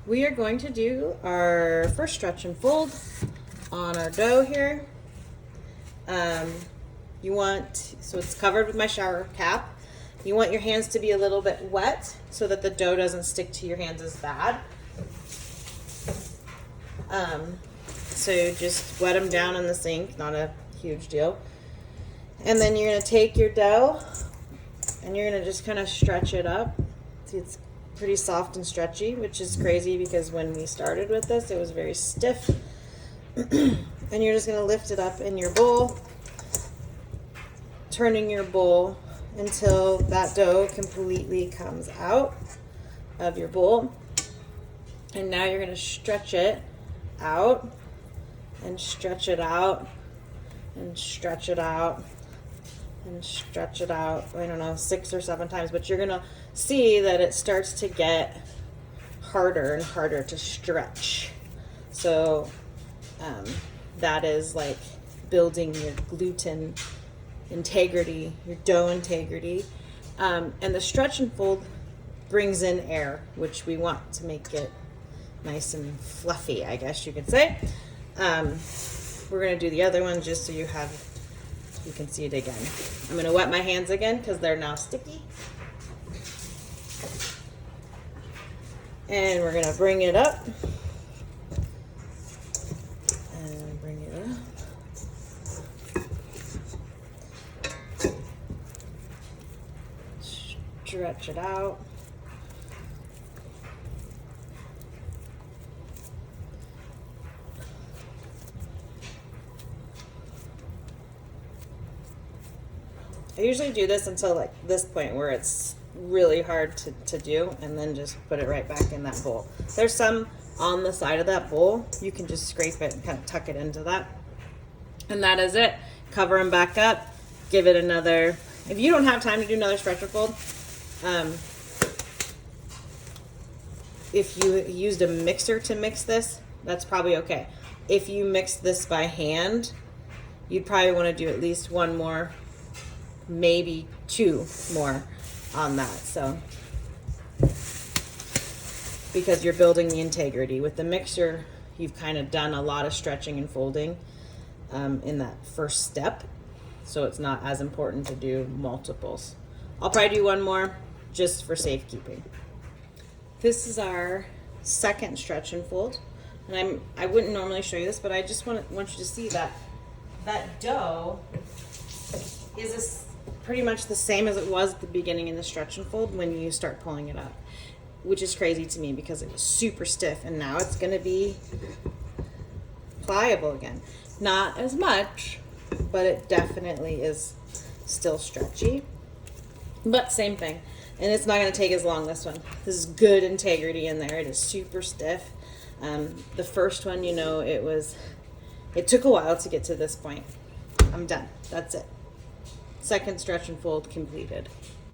We are going to do our first stretch and fold on our dough here. So it's covered with my shower cap. You want your hands to be a little bit wet so that the dough doesn't stick to your hands as bad. So just wet them down in the sink, not a huge deal. And then you're going to take your dough and you're going to just kind of stretch it up. See, it's pretty soft and stretchy, which is crazy because when we started with this, it was very stiff. And you're just going to lift it up in your bowl, turning your bowl until that dough completely comes out of your bowl. And now you're going to stretch it out and stretch it out and stretch it out and stretch it out, I don't know, 6 or 7 times, but you're going to see that it starts to get harder and harder to stretch. So that is like building your gluten integrity, your dough integrity. And the stretch and fold brings in air, which we want to make it nice and fluffy, I guess you could say. We're going to do the other one just so you can see it again. I'm going to wet my hands again because they're now sticky. And we're going to bring it up. And bring it up. Stretch it out. I usually do this until like this point where it's really hard to do, and then just put it right back in that bowl. There's some on the side of that bowl. You can just scrape it and kind of tuck it into that. And that is it. Cover them back up. Give it another, if you don't have time to do another stretch or fold, if you used a mixer to mix this, that's probably okay. If you mix this by hand, you'd probably want to do at least one more, maybe 2 more on that. So because you're building the integrity with the mixer, you've kind of done a lot of stretching and folding in that first step, so it's not as important to do multiples. I'll probably do one more just for safekeeping. This is our second stretch and fold, and I wouldn't normally show you this, but I just want you to see that dough is pretty much the same as it was at the beginning in the stretch and fold when you start pulling it up, which is crazy to me because it was super stiff, and now it's going to be pliable again. Not as much, but it definitely is still stretchy, but same thing. And it's not going to take as long, this one. This is good integrity in there. It is super stiff. The first one, it took a while to get to this point. I'm done. That's it. Second stretch and fold completed.